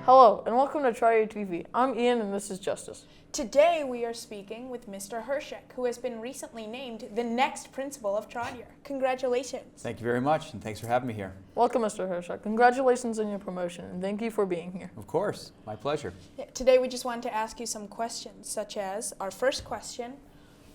Hello, and welcome to Trottier TV. I'm Ian, and this is Justice. Today we are speaking with Mr. Hreschuk, who has been recently named the next principal of Trottier. Congratulations. Thank you very much, and thanks for having me here. Welcome, Mr. Hreschuk. Congratulations on your promotion, and thank you for being here. Of course, my pleasure. Today we just wanted to ask you some questions, such as our first question,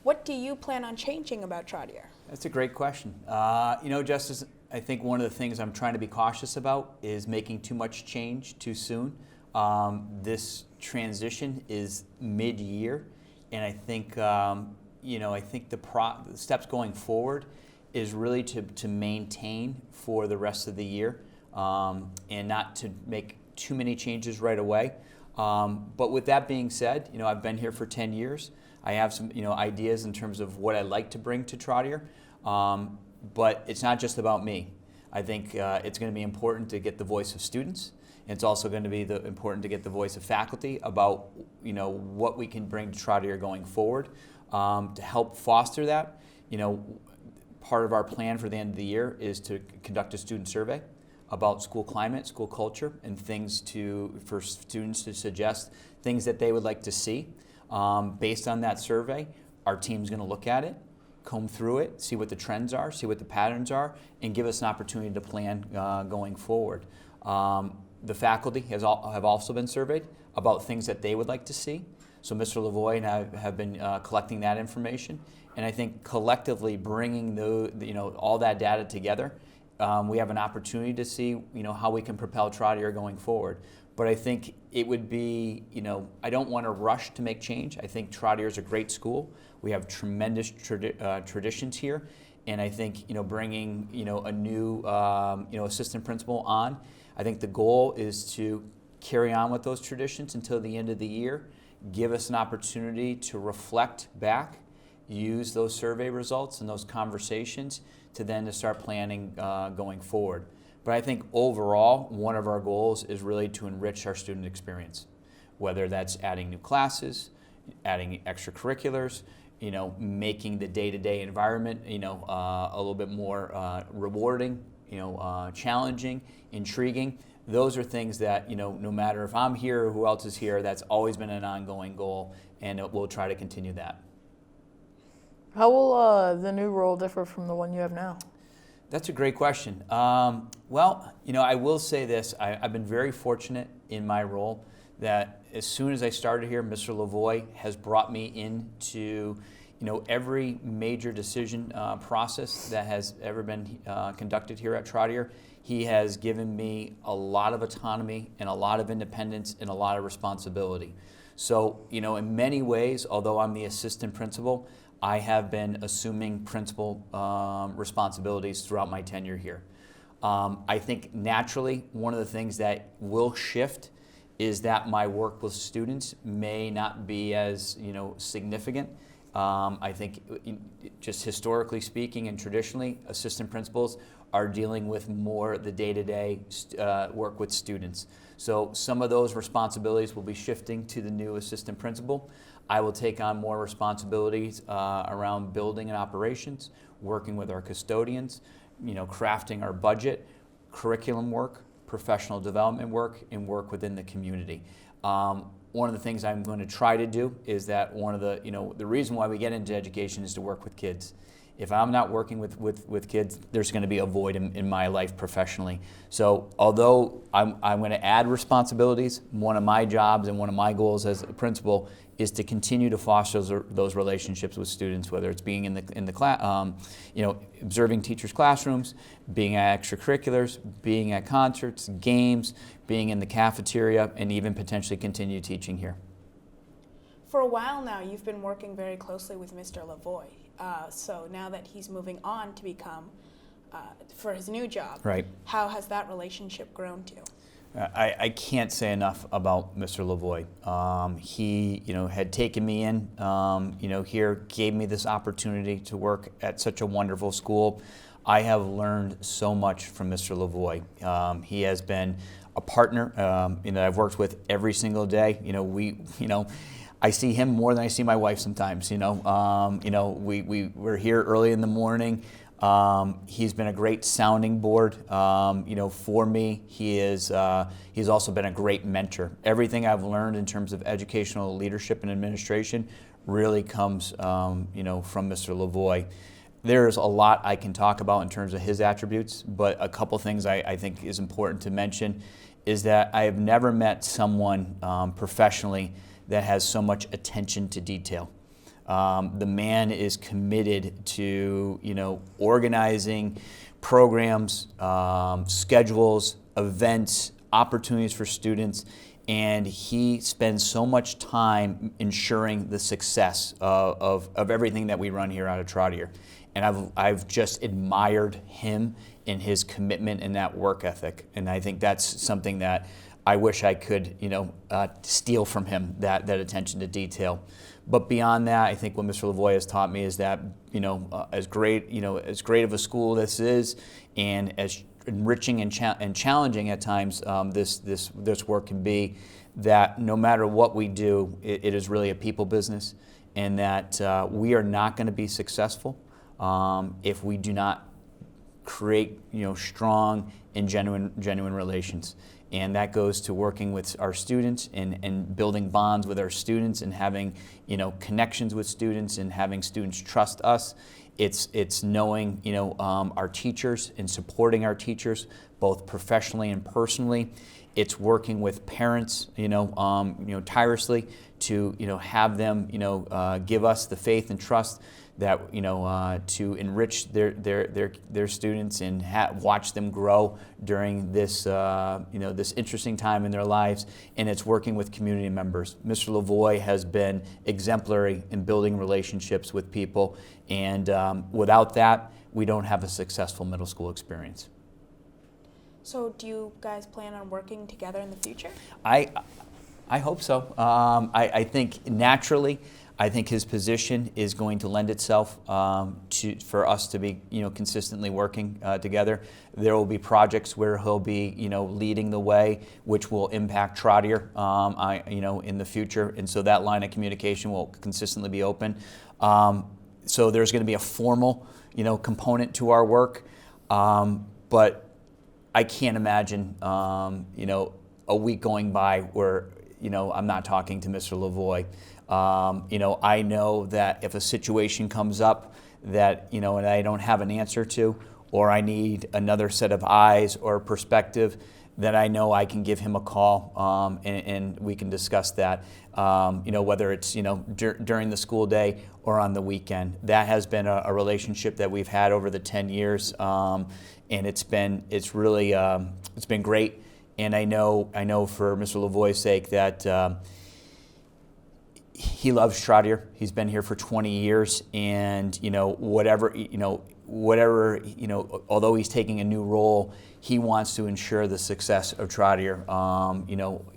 what do you plan on changing about Trottier? That's a great question. Justice, I think one of the things I'm trying to be cautious about is making too much change too soon. This transition is mid-year, and I think the steps going forward is really to maintain for the rest of the year, and not to make too many changes right away. But with that being said, I've been here for 10 years. I have some ideas in terms of what I'd like to bring to Trottier, but it's not just about me. I think it's going to be important to get the voice of students. It's also going to be important to get the voice of faculty about what we can bring to Trottier going forward to help foster that. Part of our plan for the end of the year is to conduct a student survey about school climate, school culture, and things for students to suggest things that they would like to see. Based on that survey, our team's going to look at it, comb through it, see what the trends are, see what the patterns are, and give us an opportunity to plan going forward. The faculty have also been surveyed about things that they would like to see. So Mr. Lavoie and I have been collecting that information, and I think collectively bringing all that data together, we have an opportunity to see how we can propel Trottier going forward. But I think it would be, I don't want to rush to make change. I think Trottier is a great school. We have tremendous traditions here, and I think bringing a new assistant principal on, I think the goal is to carry on with those traditions until the end of the year, give us an opportunity to reflect back, use those survey results and those conversations to start planning going forward. But I think overall, one of our goals is really to enrich our student experience, whether that's adding new classes, adding extracurriculars, making the day-to-day environment, a little bit more rewarding, challenging, intriguing. Those are things that, no matter if I'm here or who else is here, that's always been an ongoing goal, and we'll try to continue that. How will the new role differ from the one you have now? That's a great question. Well, I will say this. I've been very fortunate in my role that as soon as I started here, Mr. Lavoie has brought me into every major decision process that has ever been conducted here at Trottier. He has given me a lot of autonomy and a lot of independence and a lot of responsibility. So, in many ways, although I'm the assistant principal, I have been assuming principal responsibilities throughout my tenure here. I think naturally one of the things that will shift is that my work with students may not be as significant. I think just historically speaking and traditionally, assistant principals are dealing with more the day-to-day work with students. So some of those responsibilities will be shifting to the new assistant principal. I will take on more responsibilities around building and operations, working with our custodians, crafting our budget, curriculum work, professional development work, and work within the community. One of the things I'm going to try to do is that one of the reason why we get into education is to work with kids. If I'm not working with kids, there's going to be a void in my life professionally. So although I'm going to add responsibilities, one of my jobs and one of my goals as a principal is to continue to foster those relationships with students, whether it's being in the class, observing teachers' classrooms, being at extracurriculars, being at concerts, games, being in the cafeteria, and even potentially continue teaching here. For a while now, you've been working very closely with Mr. Lavoie. So now that he's moving on to become, for his new job, right. How has that relationship grown to? I can't say enough about Mr. Lavoie. He, had taken me in, here, gave me this opportunity to work at such a wonderful school. I have learned so much from Mr. Lavoie. He has been a partner, I've worked with every single day. I see him more than I see my wife sometimes. We're here early in the morning. He's been a great sounding board, for me. He's also been a great mentor. Everything I've learned in terms of educational leadership and administration really comes, from Mr. Lavoie. There's a lot I can talk about in terms of his attributes, but a couple things I think is important to mention is that I have never met someone professionally that has so much attention to detail. The man is committed to, organizing programs, schedules, events, opportunities for students, and he spends so much time ensuring the success of everything that we run here out of Trottier. And I've just admired him and his commitment and that work ethic, and I think that's something that I wish I could, steal from him, that attention to detail. But beyond that, I think what Mr. Lavoie has taught me is that, as great of a school this is, and as enriching and challenging at times this work can be, that no matter what we do, it is really a people business, and that we are not going to be successful if we do not create, strong and genuine relations. And that goes to working with our students and building bonds with our students and having, connections with students and having students trust us. It's knowing, our teachers and supporting our teachers, both professionally and personally. It's working with parents, tirelessly to, have them, give us the faith and trust that, to enrich their students and watch them grow during this, this interesting time in their lives. And it's working with community members. Mr. Lavoie has been exemplary in building relationships with people, and without that, we don't have a successful middle school experience. So do you guys plan on working together in the future? I hope so. I think naturally, I think his position is going to lend itself for us to be, consistently working together. There will be projects where he'll be, leading the way, which will impact Trottier, in the future, and so that line of communication will consistently be open. So there's going to be a formal, component to our work, but I can't imagine, a week going by where, I'm not talking to Mr. Lavoie. I know that if a situation comes up that, and I don't have an answer to, or I need another set of eyes or perspective, that I know I can give him a call, and we can discuss that, whether it's, during the school day or on the weekend. That has been a relationship that we've had over the 10 years, and it's been great. And I know for Mr. Lavoie's sake that he loves Trottier. He's been here for 20 years, and whatever, although he's taking a new role, he wants to ensure the success of Trottier,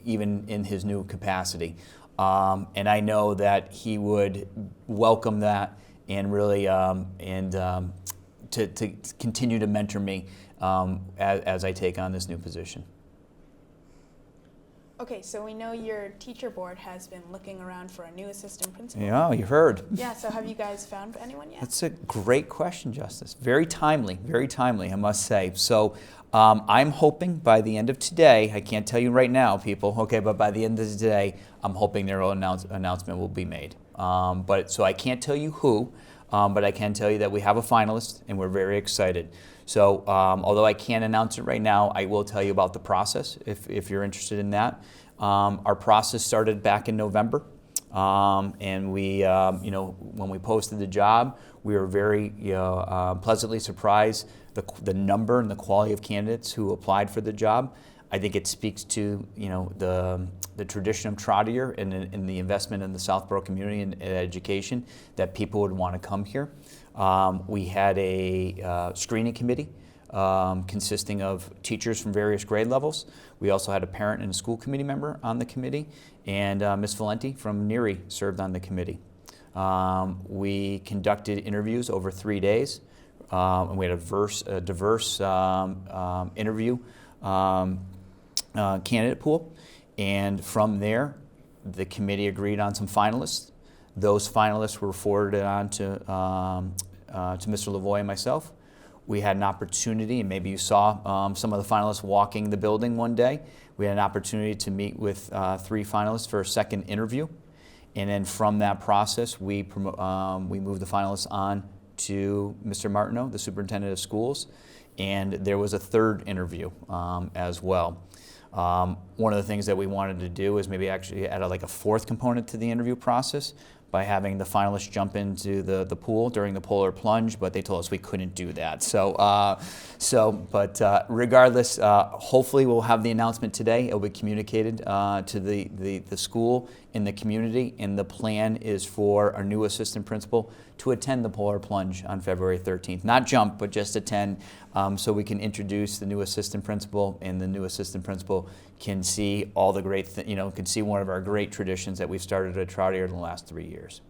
even in his new capacity. And I know that he would welcome that and really to continue to mentor me as I take on this new position. Okay, so we know your teacher board has been looking around for a new assistant principal. Yeah, you heard. Yeah, so have you guys found anyone yet? That's a great question, Justice. Very timely, I must say. So I'm hoping by the end of today, I can't tell you right now, people, okay, but by the end of the day, I'm hoping their announcement will be made. So I can't tell you who, but I can tell you that we have a finalist, and we're very excited. So although I can't announce it right now, I will tell you about the process if you're interested in that. Our process started back in November, and we, when we posted the job, we were very pleasantly surprised the number and the quality of candidates who applied for the job. I think it speaks to the tradition of Trottier and the investment in the Southborough community and education, that people would want to come here. We had a screening committee consisting of teachers from various grade levels. We also had a parent and a school committee member on the committee, and Ms. Valenti from Neary served on the committee. We conducted interviews over 3 days, and we had a diverse interview candidate pool, and from there the committee agreed on some finalists. Those finalists were forwarded on to Mr. Lavoie and myself. we had an opportunity, and maybe you saw some of the finalists walking the building one day. We had an opportunity to meet with 3 finalists for a second interview. And then from that process, we moved the finalists on to Mr. Martineau, the superintendent of schools, and there was a third interview as well. One of the things that we wanted to do is maybe actually add like a fourth component to the interview process by having the finalists jump into the pool during the polar plunge, but they told us we couldn't do that. But regardless, hopefully we'll have the announcement today. It'll be communicated to the school in the community, and the plan is for our new assistant principal to attend the polar plunge on February 13th. Not jump, but just attend, so we can introduce the new assistant principal, and the new assistant principal can see all the great, can see one of our great traditions that we've started at Trottier in the last 3 years.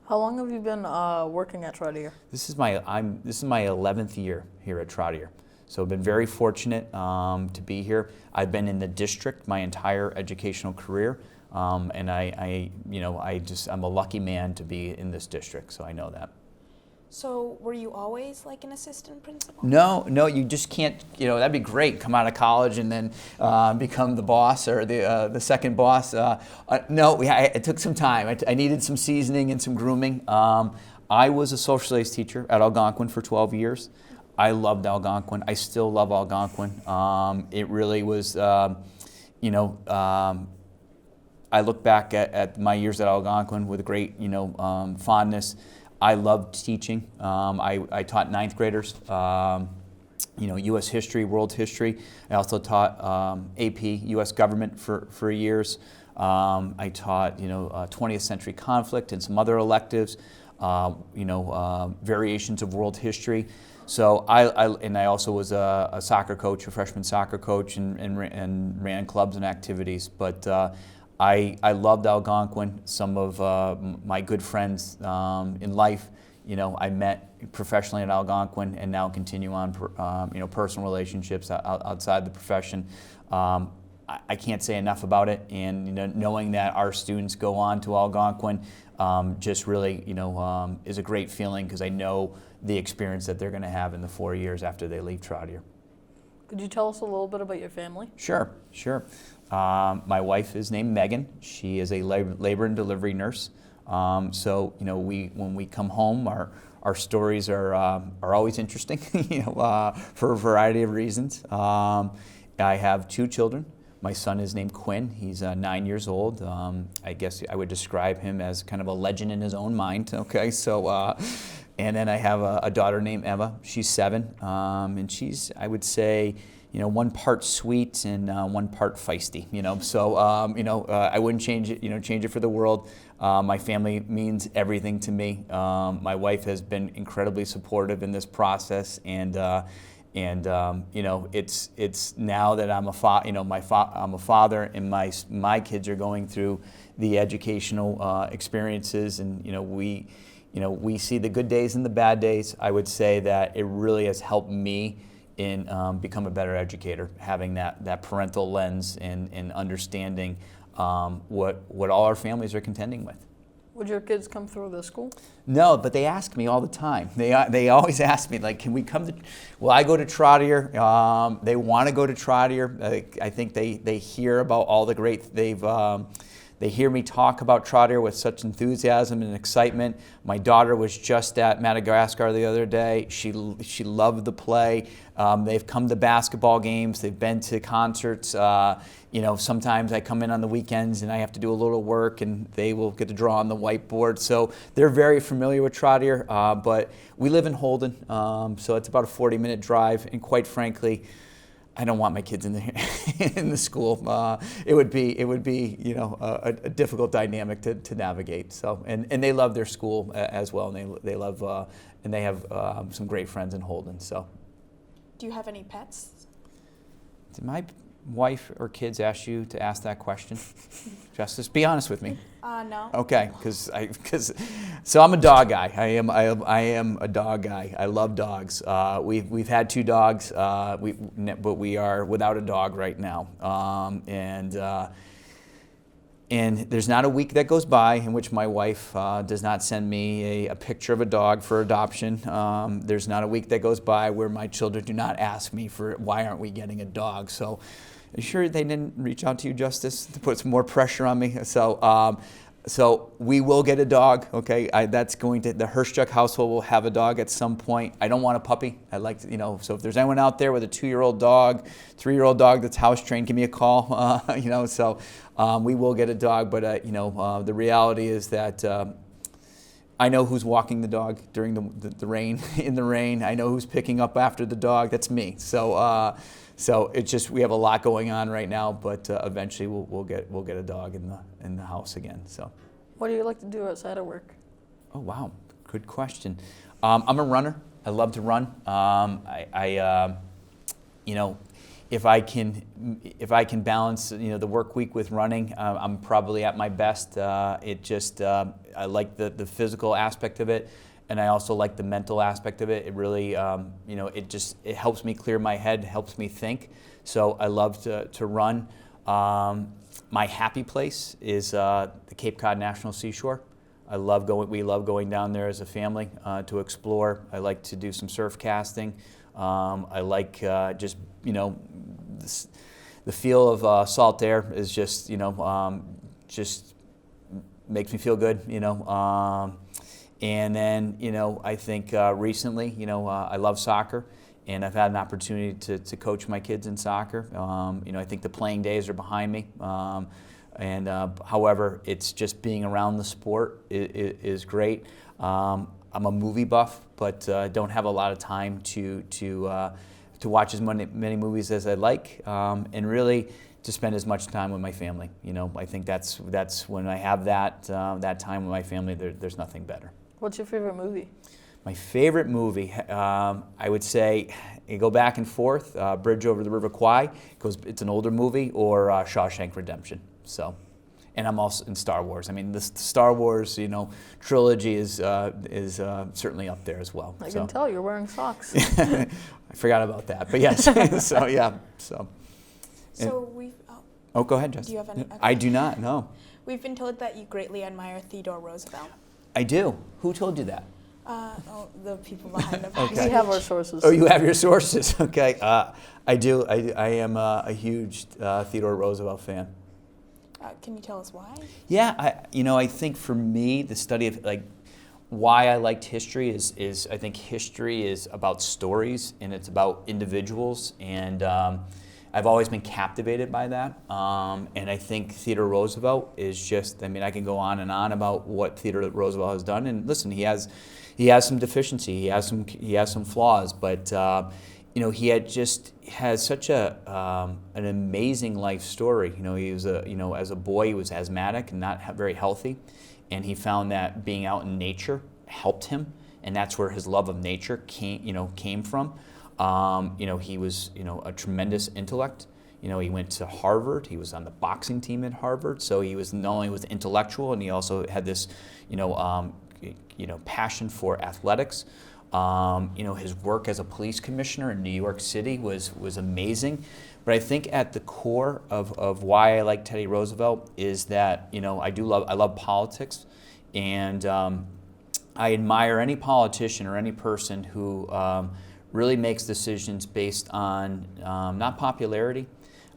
How long have you been working at Trottier? This is my 11th year here at Trottier. So I've been very fortunate to be here. I've been in the district my entire educational career, and I'm a lucky man to be in this district, so I know that. So were you always like an assistant principal? No, you just can't, that'd be great, come out of college and then become the boss or the second boss. It took some time. I needed some seasoning and some grooming. I was a social studies teacher at Algonquin for 12 years. I loved Algonquin. I still love Algonquin. It really was, I look back at my years at Algonquin with great, fondness. I loved teaching. I taught 9th graders, U.S. history, world history. I also taught AP, U.S. government for years. I taught, 20th century conflict and some other electives, variations of world history. So I also was a soccer coach, a freshman soccer coach, and ran clubs and activities. But I loved Algonquin. Some of my good friends in life, I met professionally at Algonquin, and now continue on, personal relationships outside the profession. I can't say enough about it, and knowing that our students go on to Algonquin just really, is a great feeling, because I know the experience that they're going to have in the 4 years after they leave Trottier. Could you tell us a little bit about your family? Sure. My wife is named Megan. She is a labor and delivery nurse. So when we come home, our stories are always interesting, for a variety of reasons. I have 2 children. My son is named Quinn. He's 9 years old. I guess I would describe him as kind of a legend in his own mind. Okay, so and then I have a daughter named Emma. She's 7, and she's, I would say, one part sweet and one part feisty. So I wouldn't change it for the world. My family means everything to me. My wife has been incredibly supportive in this process, and it's now that I'm a father, and my kids are going through the educational experiences, and we see the good days and the bad days. I would say that it really has helped me in become a better educator, having that parental lens and understanding what all our families are contending with. Would your kids come through the school? No, but they ask me all the time. They always ask me, like, can we come to, well, I go to Trottier. They want to go to Trottier. I think they hear about all the great, they hear me talk about Trottier with such enthusiasm and excitement. My daughter was just at Madagascar the other day. She loved the play. They've come to basketball games. They've been to concerts. Sometimes I come in on the weekends and I have to do a little work, and they will get to draw on the whiteboard. So they're very familiar with Trottier, but we live in Holden, so it's about a 40-minute drive, and quite frankly, I don't want my kids in the school. It would be a difficult dynamic to navigate. So and they love their school as well, and they love and they have some great friends in Holden. So, do you have any pets? Did my wife or kids ask you to ask that question? Justice, be honest with me. No. Okay, so I'm a dog guy. I am a dog guy. I love dogs. We've had 2 dogs, but we are without a dog right now. And there's not a week that goes by in which my wife does not send me a picture of a dog for adoption. There's not a week that goes by where my children do not ask me for why aren't we getting a dog. So, are you sure they didn't reach out to you, Justice, to put some more pressure on me? So we will get a dog, okay? The Hreschuk household will have a dog at some point. I don't want a puppy. I like to, so if there's anyone out there with a 2-year-old dog, 3-year-old dog that's house trained, give me a call, we will get a dog, but, the reality is that I know who's walking the dog during the rain, in the rain. I know who's picking up after the dog. That's me. So it's just we have a lot going on right now, but eventually we'll get a dog in the house again. So, What do you like to do outside of work? oh wow, good question. I'm a runner. I love to run. If I can balance the work week with running, I'm probably at my best. I like the physical aspect of it. And I also like the mental aspect of it. It really, it helps me clear my head, helps me think. So I love to run. My happy place is the Cape Cod National Seashore. We love going down there as a family to explore. I like to do some surf casting. I like the feel of salt air is just makes me feel good, And then, I think recently, I love soccer, and I've had an opportunity to coach my kids in soccer. I think the playing days are behind me. However, it's just being around the sport is great. I'm a movie buff, but don't have a lot of time to watch as many movies as I'd like, and really to spend as much time with my family. I think that's when I have that time with my family. There's nothing better. What's your favorite movie? My favorite movie, I would say, you go back and forth. Bridge Over the River Kwai, it's an older movie, or Shawshank Redemption. So, and I'm also in Star Wars. I mean, the Star Wars, trilogy is certainly up there as well. I can tell you're wearing socks. I forgot about that, but yes. So yeah. So we've. Oh, go ahead, Justin. Do you have any? Okay. I do not. No. We've been told that you greatly admire Theodore Roosevelt. I do. Who told you that? The people behind the We backstage. have our sources. Oh, you have your sources. Okay. I do. I am a huge Theodore Roosevelt fan. Can you tell us why? Yeah. I think for me, the study of why I liked history is I think history is about stories, and it's about individuals, and I've always been captivated by that, and I think Theodore Roosevelt is just, I can go on and on about what Theodore Roosevelt has done, and listen, he has some deficiency, he has some flaws, but he has such an amazing life story. He was as a boy, he was asthmatic and not very healthy, and he found that being out in nature helped him, and that's where his love of nature came from. He was, a tremendous intellect. He went to Harvard. He was on the boxing team at Harvard. So he was not only was intellectual, and he also had this, passion for athletics. His work as a police commissioner in New York City was amazing. But I think at the core of why I like Teddy Roosevelt is that, I love politics, and I admire any politician or any person who really makes decisions based on not popularity,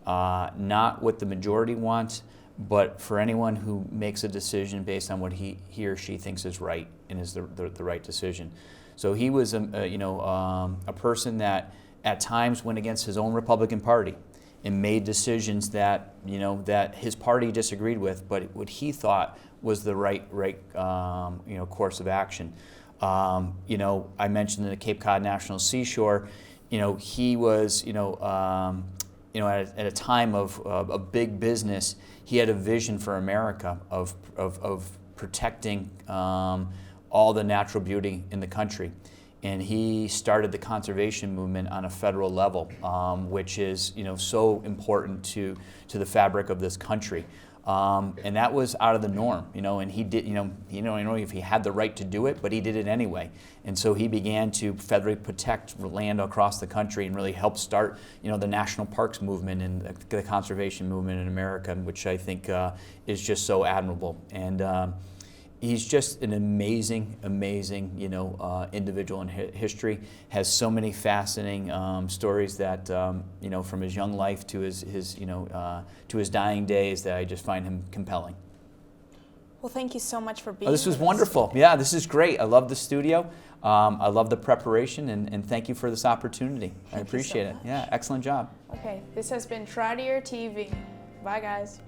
not what the majority wants, but for anyone who makes a decision based on what he or she thinks is right and is the right decision. So he was a person that at times went against his own Republican Party and made decisions that that his party disagreed with, but what he thought was the right course of action. I mentioned the Cape Cod National Seashore. He was, at a time of big business, he had a vision for America of protecting all the natural beauty in the country, and he started the conservation movement on a federal level, which is so important to the fabric of this country. And that was out of the norm, you know, and he did, you know, he don't know if he had the right to do it, but he did it anyway. And so he began to federally protect land across the country and really help start, you know, the national parks movement and the conservation movement in America, which I think is just so admirable. And he's just an amazing, you know, individual in history. Has so many fascinating stories that, you know, from his young life to his you know, to his dying days, that I just find him compelling. Well, thank you so much for being. Oh, this was with us wonderful. today. Yeah, this is great. I love the studio. I love the preparation, and thank you for this opportunity. I Thank you so appreciate it. much. Yeah, excellent job. Okay, this has been Trottier TV. Bye, guys.